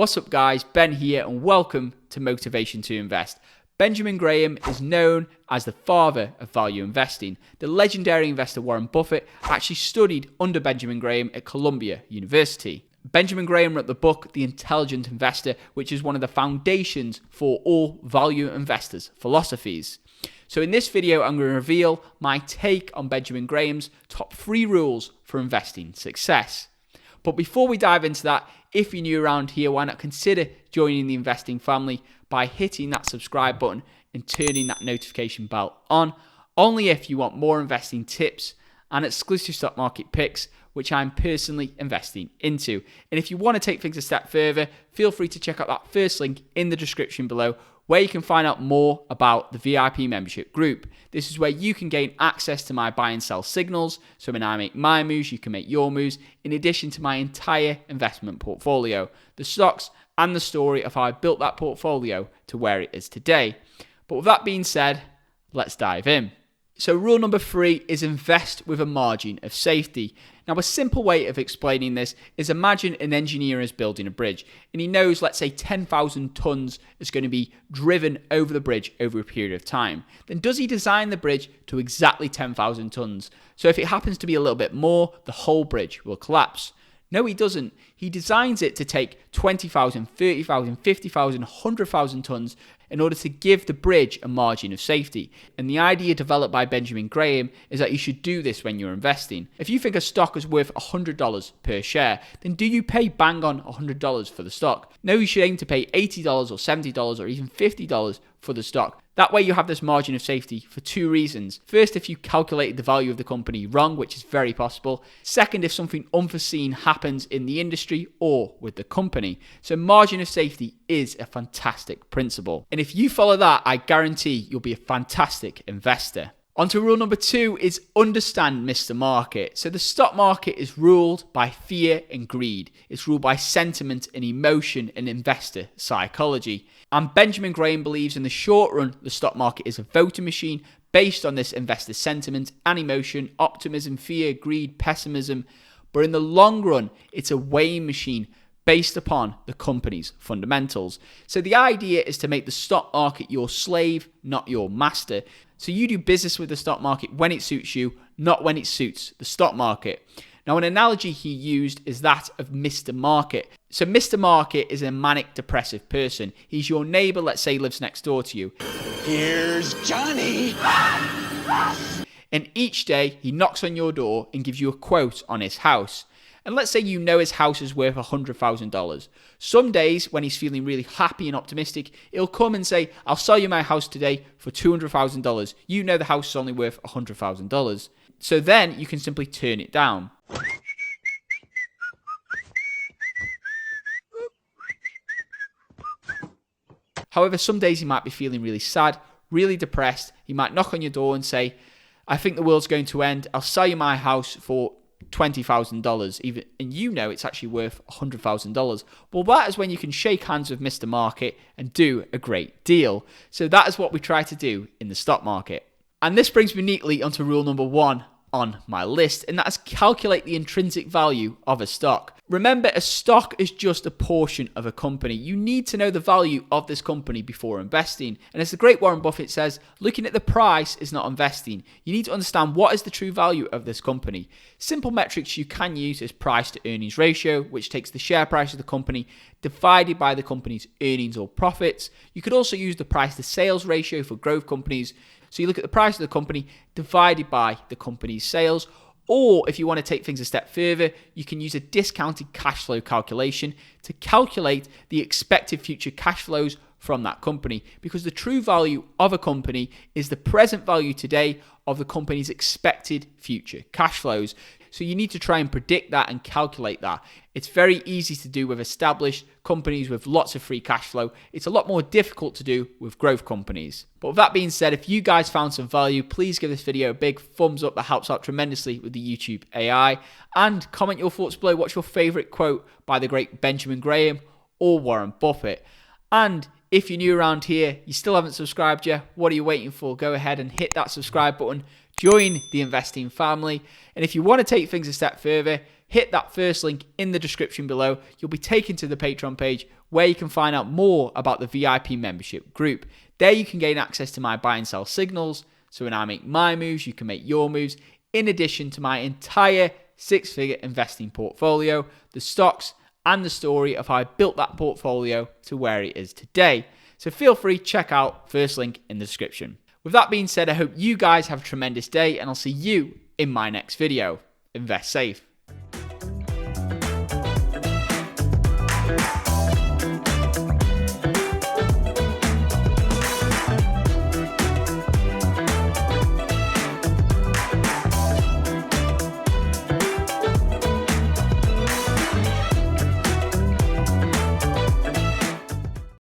What's up guys, Ben here and welcome to Motivation to Invest. Benjamin Graham is known as the father of value investing. The legendary investor Warren Buffett actually studied under Benjamin Graham at Columbia University. Benjamin Graham wrote the book, The Intelligent Investor, which is one of the foundations for all value investors' philosophies. So in this video, I'm going to reveal my take on Benjamin Graham's top 3 rules for investing success. But before we dive into that, if you're new around here, why not consider joining the investing family by hitting that subscribe button and turning that notification bell on, only if you want more investing tips and exclusive stock market picks, which I'm personally investing into. And if you want to take things a step further, feel free to check out that first link in the description below, where you can find out more about the VIP membership group. This is where you can gain access to my buy and sell signals, so when I make my moves, you can make your moves, in addition to my entire investment portfolio, the stocks and the story of how I built that portfolio to where it is today. But with that being said, let's dive in. So rule number 3 is invest with a margin of safety. Now a simple way of explaining this is imagine an engineer is building a bridge and he knows, let's say 10,000 tons is going to be driven over the bridge over a period of time. Then does he design the bridge to exactly 10,000 tons? So if it happens to be a little bit more, the whole bridge will collapse. No, he doesn't. He designs it to take 20,000, 30,000, 50,000, 100,000 tons in order to give the bridge a margin of safety. And the idea developed by Benjamin Graham is that you should do this when you're investing. If you think a stock is worth $100 per share, then do you pay bang on $100 for the stock? No, you should aim to pay $80 or $70 or even $50 for the stock. That way you have this margin of safety for 2 reasons. First, if you calculated the value of the company wrong, which is very possible. Second, if something unforeseen happens in the industry or with the company. So margin of safety is a fantastic principle. And if you follow that, I guarantee you'll be a fantastic investor. On to rule number 2 is understand Mr. Market. So the stock market is ruled by fear and greed. It's ruled by sentiment and emotion and investor psychology. And Benjamin Graham believes in the short run, the stock market is a voting machine based on this investor sentiment and emotion, optimism, fear, greed, pessimism. But in the long run, it's a weighing machine based upon the company's fundamentals. So the idea is to make the stock market your slave, not your master. So you do business with the stock market when it suits you, not when it suits the stock market. Now, an analogy he used is that of Mr. Market. So Mr. Market is a manic depressive person. He's your neighbor, let's say, lives next door to you. Here's Johnny. And each day he knocks on your door and gives you a quote on his house. And let's say you know his house is worth $100,000. Some days when he's feeling really happy and optimistic, he'll come and say, I'll sell you my house today for $200,000. You know the house is only worth $100,000. So then you can simply turn it down. However, some days he might be feeling really sad, really depressed. He might knock on your door and say, I think the world's going to end. I'll sell you my house for $20,000, even, and you know it's actually worth $100,000. Well, that is when you can shake hands with Mr. Market and do a great deal. So that is what we try to do in the stock market. And this brings me neatly onto rule number 1 on my list, and that is calculate the intrinsic value of a stock. Remember, a stock is just a portion of a company. You need to know the value of this company before investing. And as the great Warren Buffett says, looking at the price is not investing. You need to understand what is the true value of this company. Simple metrics you can use is price to earnings ratio, which takes the share price of the company divided by the company's earnings or profits. You could also use the price to sales ratio for growth companies. So you look at the price of the company divided by the company's sales. Or if you want to take things a step further, you can use a discounted cash flow calculation to calculate the expected future cash flows from that company. Because the true value of a company is the present value today of the company's expected future cash flows. So you need to try and predict that and calculate that. It's very easy to do with established companies with lots of free cash flow. It's a lot more difficult to do with growth companies. But with that being said, if you guys found some value, please give this video a big thumbs up. That helps out tremendously with the YouTube AI. And comment your thoughts below. What's your favorite quote by the great Benjamin Graham or Warren Buffett? And if you're new around here, you still haven't subscribed yet, what are you waiting for? Go ahead and hit that subscribe button. Join the investing family. And if you want to take things a step further, hit that first link in the description below. You'll be taken to the Patreon page where you can find out more about the VIP membership group. There you can gain access to my buy and sell signals. So when I make my moves, you can make your moves. In addition to my entire six-figure investing portfolio, the stocks, and the story of how I built that portfolio to where it is today. So feel free to check out first link in the description. With that being said, I hope you guys have a tremendous day, and I'll see you in my next video. Invest safe.